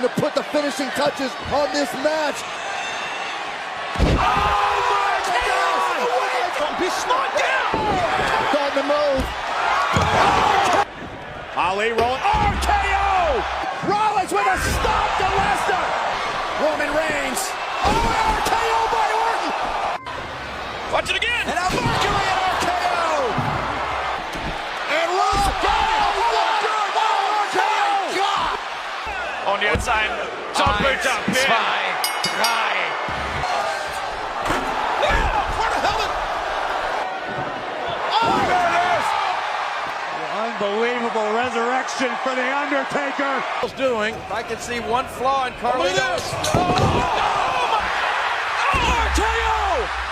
looking to put the finishing touches on this match. He's slowed down! On the move. Ali rolling. RKO! Rollins with a stop to Lesnar! Roman Reigns. Oh, RKO by Orton! Watch it again! And a Mercury RKO! And Russo got it! RKO! On the outside. Doppelter Pin. 2, 3. Unbelievable resurrection for The Undertaker. Doing. I can see one flaw in Carlito's. Oh, my. RKO!